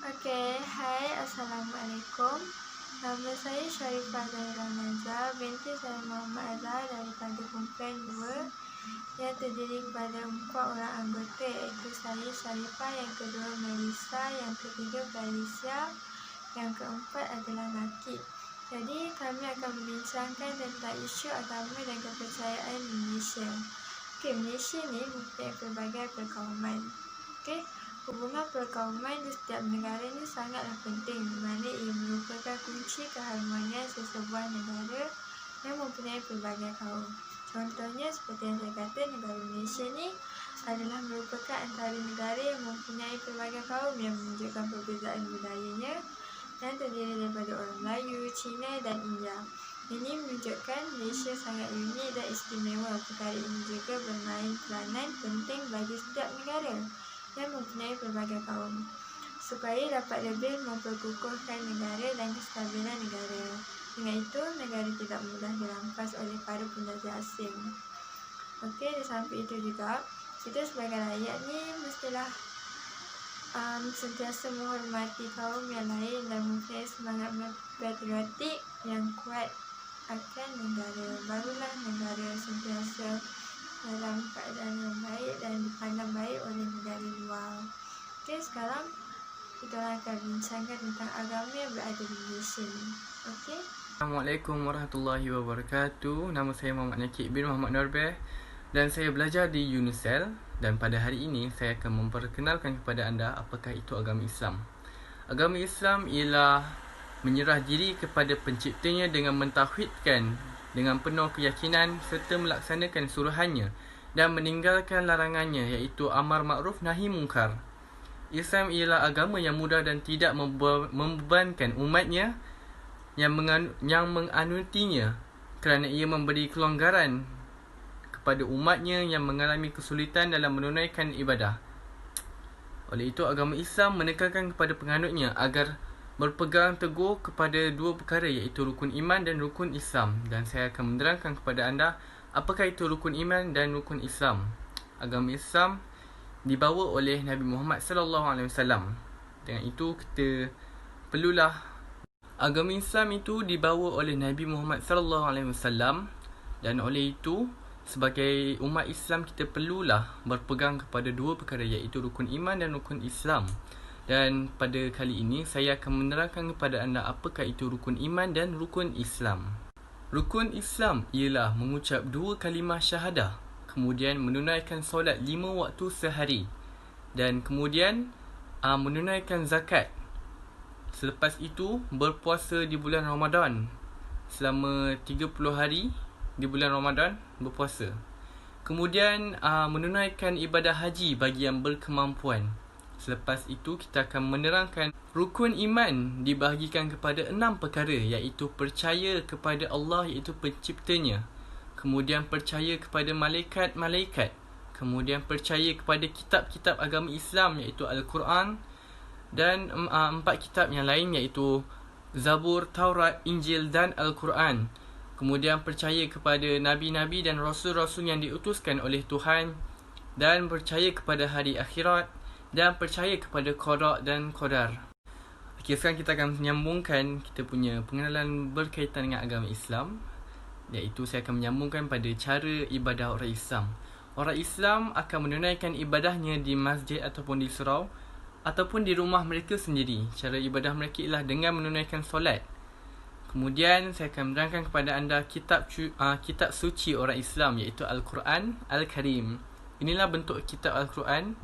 Hai, Assalamualaikum. Nama saya Sharifah Zahira Nazar binti saya Muhammad Azhar dari Pantai Kumpulan 2 yang terdiri kepada 4 orang anggota, iaitu saya Sharifah, yang kedua Melissa, yang ketiga Felicia, yang keempat adalah Nakib. Jadi kami akan membincangkan tentang isu agama dan kepercayaan Malaysia. Malaysia ni mempunyai pelbagai perkauman. Hubungan perkauman di setiap negara ini sangatlah penting, di mana ia merupakan kunci keharmonian sesebuah negara yang mempunyai pelbagai kaum. Contohnya seperti yang saya kata, negara Malaysia ni adalah merupakan antara negara yang mempunyai pelbagai kaum yang menunjukkan perbezaan budayanya dan terdiri daripada orang Melayu, Cina dan India. Ini menunjukkan Malaysia sangat unik dan istimewa. Perkara ini juga bermain peranan penting bagi setiap negara yang mempunyai pelbagai kaum, supaya dapat lebih memperkukuhkan negara dan kestabilan negara. Dengan itu, negara tidak mudah dirampas oleh para penjajah asing. Di samping itu juga, kita sebagai rakyat ni mestilah sentiasa menghormati kaum yang lain dan mempunyai semangat patriotik yang kuat akan negara. Barulah negara sentiasa dalam keadaan yang baik dan dipandang baik oleh negara luar. Sekarang kita akan bincangkan tentang agama yang berada di Malaysia ni. Assalamualaikum warahmatullahi wabarakatuh. Nama saya Muhammad Nakib bin Muhammad Norbeh dan saya belajar di UNISEL, dan pada hari ini saya akan memperkenalkan kepada anda apakah itu agama Islam. Agama Islam ialah menyerah diri kepada penciptanya dengan mentauhidkan dengan penuh keyakinan serta melaksanakan suruhannya dan meninggalkan larangannya, iaitu amar makruf nahi mungkar. Islam ialah agama yang mudah dan tidak membebankan umatnya yang menganutinya, kerana ia memberi kelonggaran kepada umatnya yang mengalami kesulitan dalam menunaikan ibadah. Oleh itu, agama Islam menekankan kepada penganutnya agar berpegang teguh kepada dua perkara, iaitu rukun iman dan rukun Islam. Dan saya akan menerangkan kepada anda apakah itu rukun iman dan rukun Islam. Agama Islam dibawa oleh Nabi Muhammad SAW. Dengan itu kita perlulah agama Islam itu dibawa oleh Nabi Muhammad SAW, dan oleh itu sebagai umat Islam kita perlulah berpegang kepada dua perkara, iaitu rukun iman dan rukun Islam. Dan pada kali ini saya akan menerangkan kepada anda apakah itu rukun iman dan rukun Islam. Rukun Islam ialah mengucap 2 kalimah syahadah, kemudian menunaikan solat 5 waktu sehari, dan kemudian menunaikan zakat. Selepas itu berpuasa di bulan Ramadan selama 30 hari di bulan Ramadan berpuasa. Kemudian menunaikan ibadah haji bagi yang berkemampuan. Selepas itu kita akan menerangkan rukun iman dibahagikan kepada 6 perkara, iaitu percaya kepada Allah, iaitu penciptanya, kemudian percaya kepada malaikat-malaikat, kemudian percaya kepada kitab-kitab agama Islam, iaitu Al-Quran, dan 4 kitab yang lain, iaitu Zabur, Taurat, Injil dan Al-Quran. Kemudian percaya kepada nabi-nabi dan rasul-rasul yang diutuskan oleh Tuhan, dan percaya kepada hari akhirat, dan percaya kepada qada dan qadar. Sekarang kita akan menyambungkan kita punya pengenalan berkaitan dengan agama Islam, iaitu saya akan menyambungkan pada cara ibadah orang Islam. Orang Islam akan menunaikan ibadahnya di masjid ataupun di surau ataupun di rumah mereka sendiri. Cara ibadah mereka ialah dengan menunaikan solat. Kemudian saya akan menerangkan kepada anda kitab suci orang Islam, iaitu Al-Quran Al-Karim. Inilah bentuk kitab Al-Quran,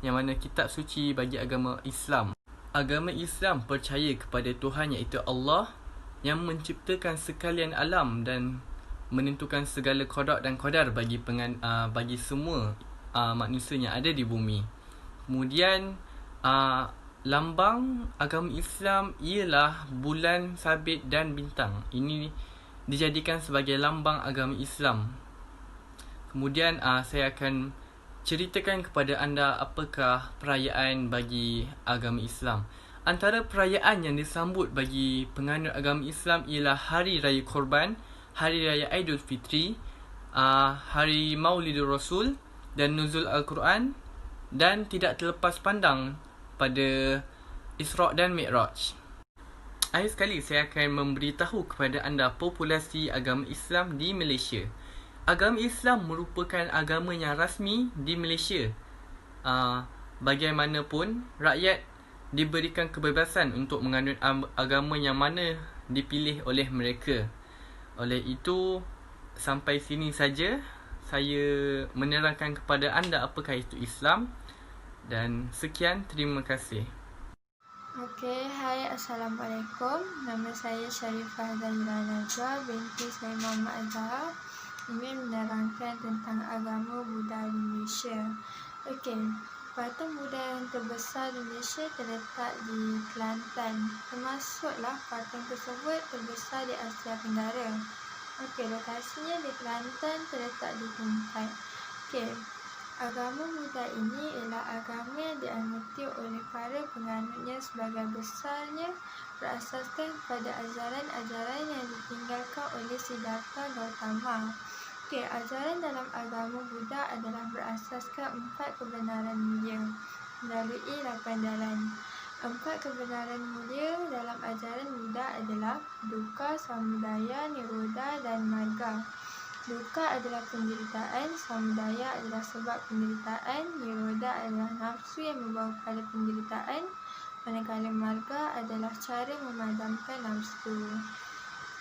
yang mana kitab suci bagi agama Islam. Agama Islam percaya kepada Tuhan, iaitu Allah, yang menciptakan sekalian alam dan menentukan segala qada dan qadar bagi semua manusia yang ada di bumi. Kemudian lambang agama Islam ialah bulan, sabit dan bintang. Ini dijadikan sebagai lambang agama Islam. Kemudian saya akan ceritakan kepada anda apakah perayaan bagi agama Islam. Antara perayaan yang disambut bagi penganut agama Islam ialah Hari Raya Korban, Hari Raya Aidilfitri, Hari Maulidur Rasul dan Nuzul Al-Quran, dan tidak terlepas pandang pada Isra' dan Mi'raj. Akhir sekali saya akan memberitahu kepada anda populasi agama Islam di Malaysia. Agama Islam merupakan agama yang rasmi di Malaysia. Bagaimanapun, rakyat diberikan kebebasan untuk menganut agama yang mana dipilih oleh mereka. Oleh itu, sampai sini saja saya menerangkan kepada anda apakah itu Islam. Dan sekian, terima kasih. Okey, hai, Assalamualaikum. Nama saya Sharifah Zahira Najwa binti saya Muhammad Azhar. Ingin menerangkan tentang agama Buddha di Malaysia. Okey, patung Buddha yang terbesar di Malaysia terletak di Kelantan. Termasuklah patung tersebut terbesar di Asia Tenggara. Okey, lokasinya di Kelantan, terletak di Tumpai. Okey, agama Buddha ini ialah agama yang dianggap oleh para penganutnya sebagai besarnya berasaskan pada ajaran-ajaran yang ditinggalkan oleh Siddhartha Gautama. Okey, ajaran dalam agama Buddha adalah berasaskan 4 kebenaran mulia melalui 8 jalan. 4 kebenaran mulia dalam ajaran Buddha adalah dukkha, samudaya, nirodha dan marga. Dukkha adalah penderitaan, samudaya adalah sebab penderitaan, nirodha adalah nafsu yang membawa kepada penderitaan, manakala marga adalah cara memadamkan nafsu.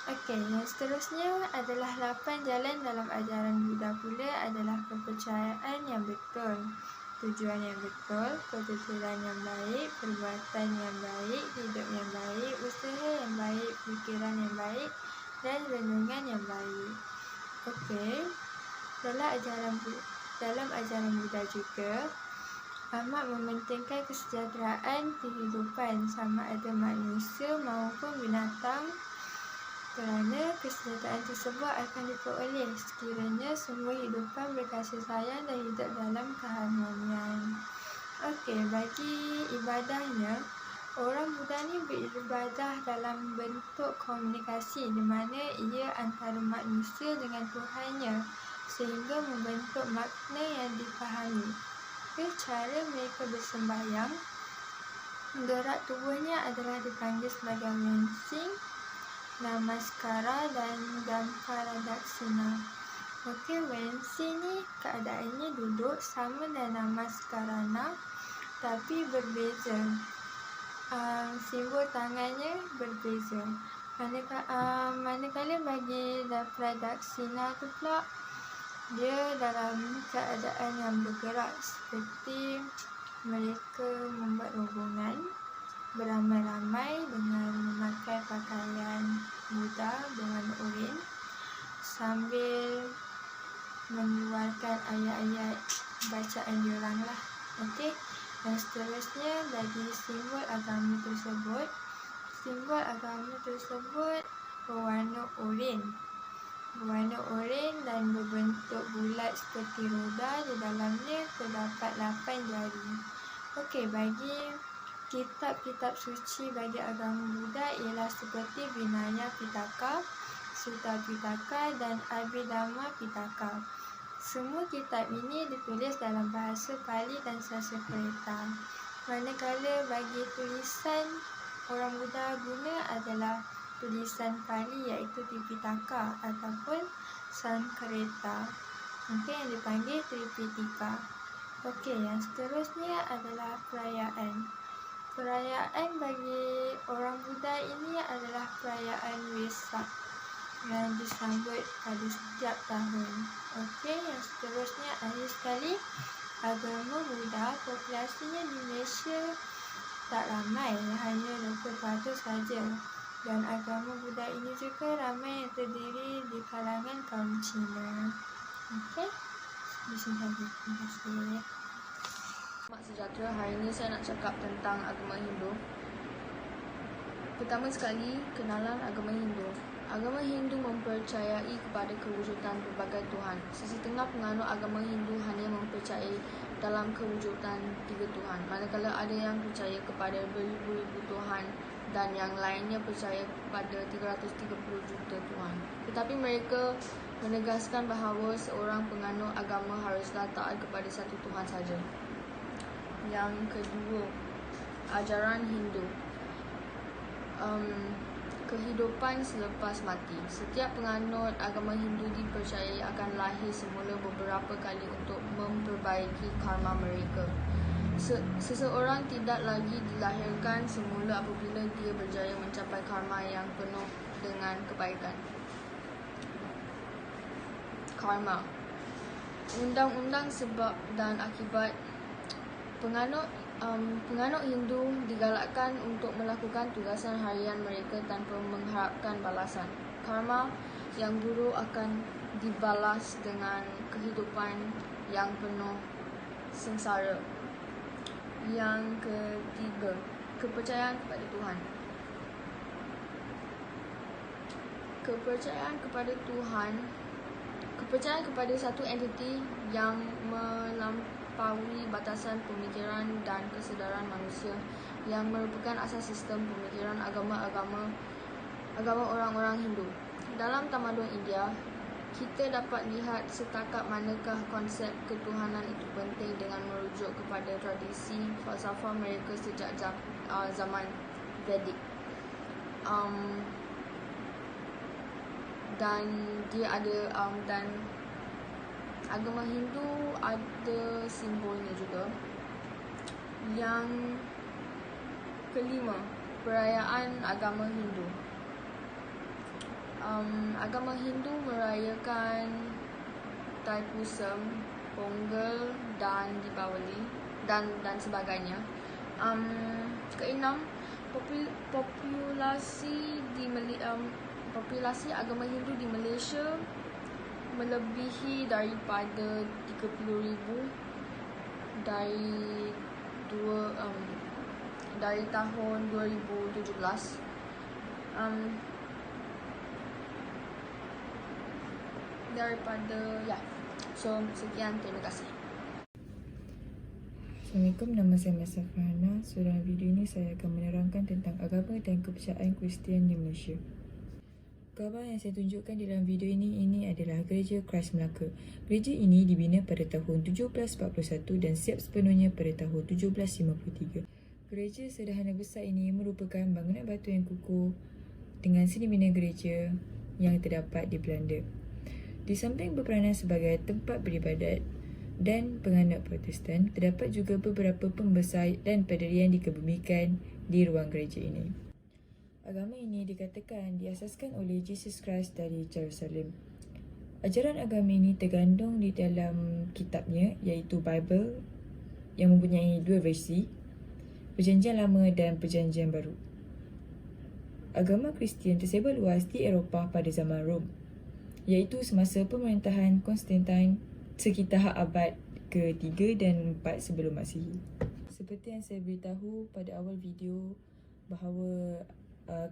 Okey, yang seterusnya adalah 8 jalan dalam ajaran Buddha pula adalah kepercayaan yang betul, tujuan yang betul, ketuturan yang baik, perbuatan yang baik, hidup yang baik, usaha yang baik, fikiran yang baik dan renungan yang baik. Okey, dalam ajaran Buddha juga amat mementingkan kesejahteraan kehidupan sama ada manusia maupun binatang, kerana kesejahteraan tersebut akan diperoleh sekiranya semua hidupan berkasih sayang dan hidup dalam keharmonian. Okey, bagi ibadahnya, orang Buddha ni beribadah dalam bentuk komunikasi di mana ia antara manusia dengan Tuhannya sehingga membentuk makna yang dipahami. Cara mereka bersembahyang, gerak tubuhnya adalah dipanggil sebagai wensing, namaskara dan damparadaksina. Okey, wensing ni keadaannya duduk sama dengan namaskarana tapi berbeza. Simbol tangannya berbeza. Manakala bagi damparadaksina tu pula, dia dalam keadaan yang bergerak seperti mereka membuat rombongan beramai-ramai dengan memakai pakaian Buddha berwarna oranye sambil mengeluarkan ayat-ayat bacaan diorang lah. Okey, dan seterusnya bagi simbol agama tersebut berwarna oranye dan berbentuk bulat seperti roda. Di dalamnya terdapat 8 jari. Okey, bagi kitab-kitab suci bagi agama Buddha ialah seperti Vinaya Pitaka, Sutta Pitaka dan Abhidhamma Pitaka. Semua kitab ini ditulis dalam bahasa Pali dan Sanskerta. Manakala bagi tulisan orang Buddha guna adalah tulisan Pali iaitu Tipitaka ataupun Sanskerta. Okey, yang dipanggil Tripitaka. Okey, yang seterusnya adalah perayaan. Perayaan bagi orang Buddha ini adalah perayaan Wesak yang disambut pada setiap tahun. Okey, yang seterusnya akhir sekali, agama Buddha populasinya di Malaysia tak ramai, hanya 20% saja. Dan agama Buddha ini juga ramai yang terdiri di kalangan kaum Cina. Okey, di sini saja. Terima kasih. Selamat sejahtera, hari ini saya nak cakap tentang agama Hindu. Pertama sekali, kenalan agama Hindu. Agama Hindu mempercayai kepada kewujudan berbagai Tuhan. Sisi tengah penganut agama Hindu hanya mempercayai dalam kewujudan 3 Tuhan. Manakala ada yang percaya kepada beribu-ribu Tuhan dan yang lainnya percaya kepada 330 juta Tuhan. Tetapi mereka menegaskan bahawa seorang penganut agama haruslah taat kepada satu Tuhan saja. Yang kedua, Ajaran Hindu. Kehidupan selepas mati. Setiap penganut agama Hindu dipercayai akan lahir semula beberapa kali untuk memperbaiki karma mereka. Seseorang tidak lagi dilahirkan semula apabila dia berjaya mencapai karma yang penuh dengan kebaikan. Karma. Undang-undang sebab dan akibat. Penganut Hindu digalakkan untuk melakukan tugasan harian mereka tanpa mengharapkan balasan. Karma yang buruk akan dibalas dengan kehidupan yang penuh sengsara. Yang ketiga, kepercayaan kepada Tuhan. Kepercayaan kepada Tuhan. Kepercayaan kepada satu entiti yang melampaui batasan pemikiran dan kesedaran manusia, yang merupakan asas sistem pemikiran agama orang-orang Hindu. Dalam tamadun India, kita dapat lihat setakat manakah konsep ketuhanan itu penting dengan merujuk kepada tradisi falsafah mereka sejak zaman Vedic. Dan dia ada dan agama Hindu ada simbolnya juga. Yang kelima, perayaan agama Hindu. Agama Hindu merayakan Thaipusam, Pongal dan Deepavali dan sebagainya. Keenam, populasi agama Hindu di Malaysia melebihi daripada 30,000 dari tahun 2017. Sekian, terima kasih. Assalamualaikum, nama saya Masa Farhana. Dalam video ini saya akan menerangkan tentang agama dan kepercayaan Kristian di Malaysia. Gambar yang saya tunjukkan dalam video ini adalah Gereja Christ Melaka. Gereja ini dibina pada tahun 1741 dan siap sepenuhnya pada tahun 1753. Gereja sederhana besar ini merupakan bangunan batu yang kukuh dengan seni bina gereja yang terdapat di Belanda. Di samping berperanan sebagai tempat beribadat dan penganut Protestan, terdapat juga beberapa pembesar dan pendirian dikebumikan di ruang gereja ini. Agama ini dikatakan diasaskan oleh Jesus Christ dari Jerusalem. Ajaran agama ini tergandung di dalam kitabnya, iaitu Bible, yang mempunyai dua versi, Perjanjian Lama dan Perjanjian Baru. Agama Kristian tersebar luas di Eropah pada zaman Rom, iaitu semasa pemerintahan Konstantin sekitar abad ke-3 dan 4 sebelum Masihi. Seperti yang saya beritahu pada awal video bahawa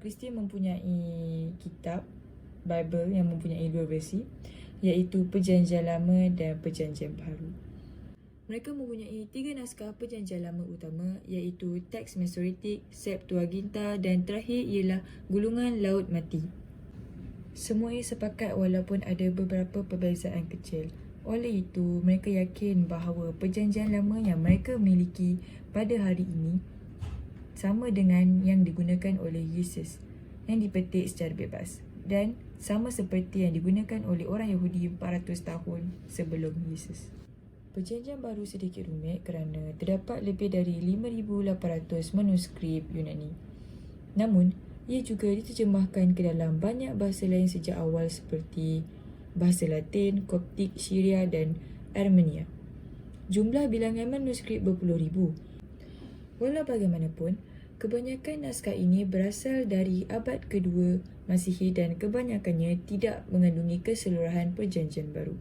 Kristian mempunyai kitab Bible yang mempunyai dua versi, iaitu Perjanjian Lama dan Perjanjian Baru. Mereka mempunyai 3 naskah Perjanjian Lama utama, iaitu teks Masoretik, Septuaginta dan terakhir ialah Gulungan Laut Mati. Semua ia sepakat walaupun ada beberapa perbezaan kecil. Oleh itu, mereka yakin bahawa Perjanjian Lama yang mereka miliki pada hari ini sama dengan yang digunakan oleh Yesus yang dipetik secara bebas dan sama seperti yang digunakan oleh orang Yahudi 400 tahun sebelum Yesus. Perjanjian Baru sedikit rumit kerana terdapat lebih dari 5,800 manuskrip Yunani. Namun, ia juga diterjemahkan ke dalam banyak bahasa lain sejak awal seperti bahasa Latin, Koptik, Syria dan Armenia. Jumlah bilangan manuskrip berpuluh-ribu. Walau bagaimanapun, kebanyakan naskah ini berasal dari abad kedua Masihi dan kebanyakannya tidak mengandungi keseluruhan Perjanjian Baru.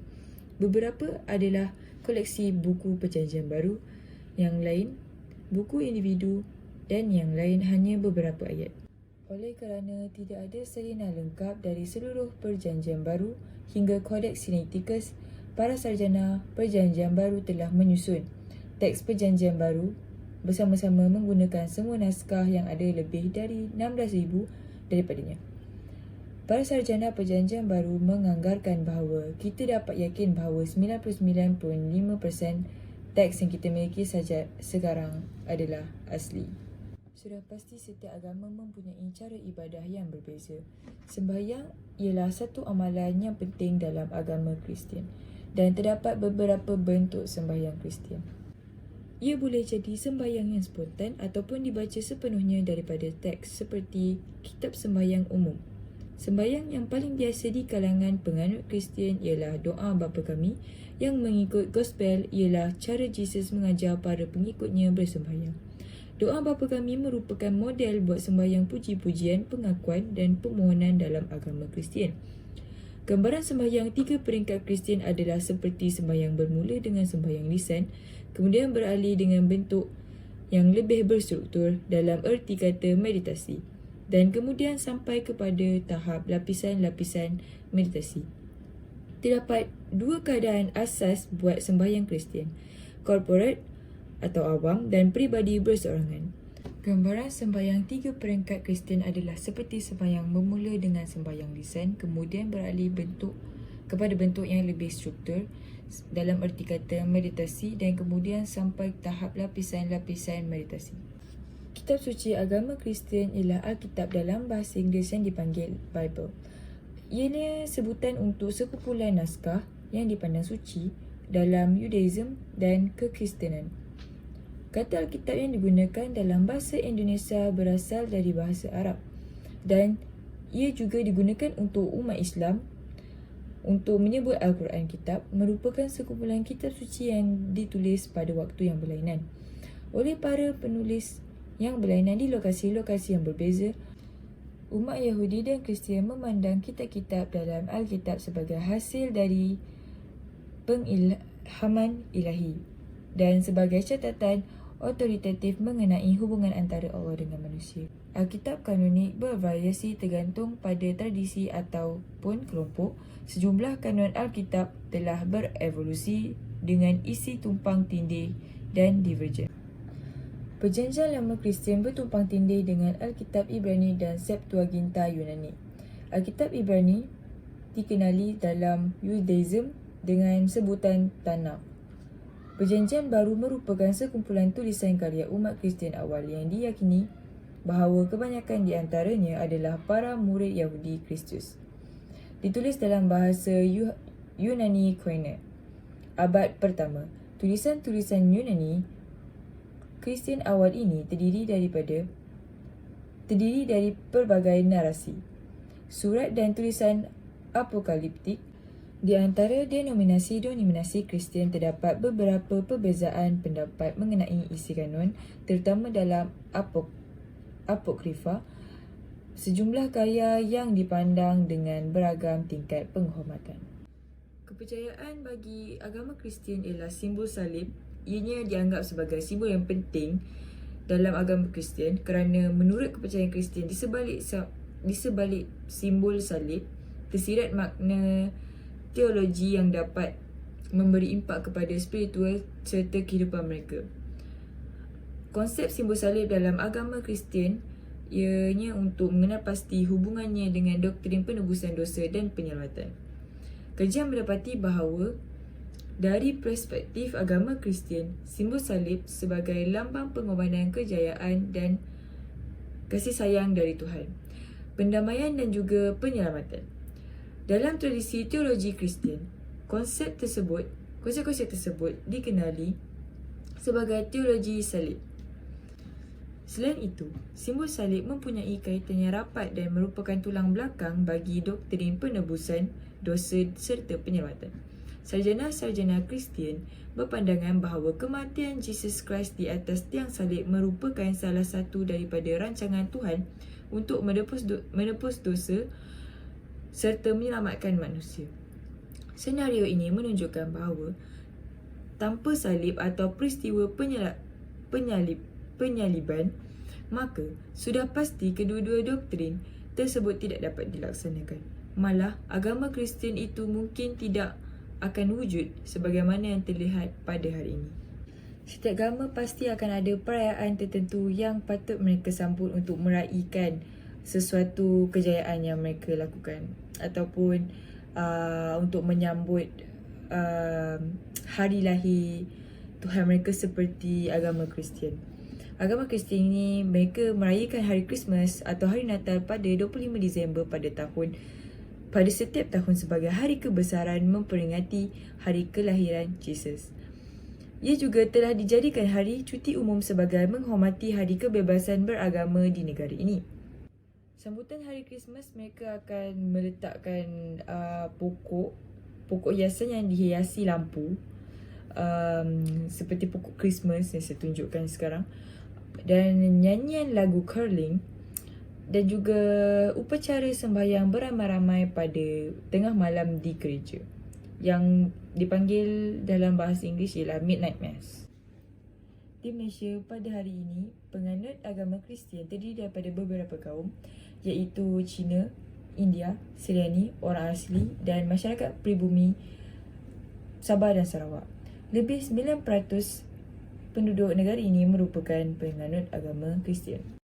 Beberapa adalah koleksi buku Perjanjian Baru, yang lain buku individu dan yang lain hanya beberapa ayat. Oleh kerana tidak ada salinan lengkap dari seluruh Perjanjian Baru hingga Codex Sinaiticus, para sarjana Perjanjian Baru telah menyusun teks Perjanjian Baru bersama-sama menggunakan semua naskah yang ada lebih dari 16,000 daripadanya. Para sarjana Perjanjian Baru menganggarkan bahawa kita dapat yakin bahawa 99.5% teks yang kita miliki saja sekarang adalah asli. Sudah pasti setiap agama mempunyai cara ibadah yang berbeza. Sembahyang ialah satu amalan yang penting dalam agama Kristian dan terdapat beberapa bentuk sembahyang Kristian. Ia boleh jadi sembahyang yang spontan ataupun dibaca sepenuhnya daripada teks seperti kitab sembahyang umum. Sembahyang yang paling biasa di kalangan penganut Kristian ialah doa Bapa Kami, yang mengikut gospel ialah cara Jesus mengajar para pengikutnya bersembahyang. Doa Bapa Kami merupakan model buat sembahyang puji-pujian, pengakuan dan permohonan dalam agama Kristian. Gambaran sembahyang 3 peringkat Kristian adalah seperti sembahyang bermula dengan sembahyang lisan, kemudian beralih dengan bentuk yang lebih berstruktur dalam erti kata meditasi, dan kemudian sampai kepada tahap lapisan-lapisan meditasi. Terdapat 2 keadaan asas buat sembahyang Kristian, corporate atau awam dan peribadi berseorangan. Gambaran sembahyang 3 peringkat Kristian adalah seperti sembahyang bermula dengan sembahyang lisan, kemudian beralih kepada bentuk yang lebih struktur dalam erti kata meditasi, dan kemudian sampai tahap lapisan-lapisan meditasi. Kitab suci agama Kristian ialah Alkitab dalam bahasa Inggeris yang dipanggil Bible. Ianya sebutan untuk sekumpulan naskah yang dipandang suci dalam Judaism dan kekristenan. Kata Alkitab yang digunakan dalam bahasa Indonesia berasal dari bahasa Arab, dan ia juga digunakan untuk umat Islam untuk menyebut Al-Quran Kitab, merupakan sekumpulan kitab suci yang ditulis pada waktu yang berlainan oleh para penulis yang berlainan di lokasi-lokasi yang berbeza. Umat Yahudi dan Kristian memandang kitab-kitab dalam Alkitab sebagai hasil dari pengilhaman ilahi dan sebagai catatan otoritatif mengenai hubungan antara Allah dengan manusia. Alkitab kanonik bervariasi tergantung pada tradisi ataupun kelompok. Sejumlah kanon Alkitab telah berevolusi dengan isi tumpang tindih dan divergen. Perjanjian Lama Kristian bertumpang tindih dengan Alkitab Ibrani dan Septuaginta Yunani. Alkitab Ibrani dikenali dalam Judaism dengan sebutan Tanakh. Perjanjian Baru merupakan sekumpulan tulisan karya umat Kristian awal yang diyakini bahawa kebanyakan di antaranya adalah para murid Yahudi Kristus. Ditulis dalam bahasa Yunani Koine. Abad pertama, tulisan-tulisan Yunani Kristian awal ini terdiri dari pelbagai narasi, surat dan tulisan apokaliptik. Di antara denominasi Kristian terdapat beberapa perbezaan pendapat mengenai isi kanon, terutama dalam apokrifa, sejumlah karya yang dipandang dengan beragam tingkat penghormatan. Kepercayaan bagi agama Kristian ialah simbol salib. Ianya dianggap sebagai simbol yang penting dalam agama Kristian kerana menurut kepercayaan Kristian di sebalik simbol salib tersirat makna teologi yang dapat memberi impak kepada spiritual serta kehidupan mereka. Konsep simbol salib dalam agama Kristian ianya untuk mengenal pasti hubungannya dengan doktrin penebusan dosa dan penyelamatan. Kajian mendapati bahawa dari perspektif agama Kristian, simbol salib sebagai lambang pengorbanan, kejayaan dan kasih sayang dari Tuhan, pendamaian dan juga penyelamatan. Dalam tradisi teologi Kristian, konsep tersebut dikenali sebagai teologi salib. Selain itu, simbol salib mempunyai kaitan yang rapat dan merupakan tulang belakang bagi doktrin penebusan dosa serta penyelamatan. Sarjana-sarjana Kristian berpandangan bahawa kematian Jesus Christ di atas tiang salib merupakan salah satu daripada rancangan Tuhan untuk menebus dosa serta menyelamatkan manusia. Senario ini menunjukkan bahawa tanpa salib atau peristiwa penyaliban, maka sudah pasti kedua-dua doktrin tersebut tidak dapat dilaksanakan. Malah, agama Kristian itu mungkin tidak akan wujud sebagaimana yang terlihat pada hari ini. Setiap agama pasti akan ada perayaan tertentu yang patut mereka sambut untuk meraihkan sesuatu kejayaan yang mereka lakukan, ataupun untuk menyambut hari lahir Tuhan mereka seperti agama Kristian. Agama Kristian ini mereka merayakan hari Christmas atau hari Natal pada 25 Disember pada setiap tahun sebagai hari kebesaran memperingati hari kelahiran Jesus. Ia juga telah dijadikan hari cuti umum sebagai menghormati hari kebebasan beragama di negara ini. Sambutan hari Christmas, mereka akan meletakkan pokok hiasan yang dihiasi lampu, seperti pokok Christmas yang saya tunjukkan sekarang, dan nyanyian lagu curling, dan juga upacara sembahyang beramai-ramai pada tengah malam di gereja yang dipanggil dalam bahasa Inggeris ialah Midnight Mass. Di Malaysia pada hari ini, penganut agama Kristian terdiri daripada beberapa kaum, iaitu Cina, India, Siriani, orang asli dan masyarakat pribumi Sabah dan Sarawak. Lebih 9% penduduk negara ini merupakan penganut agama Kristian.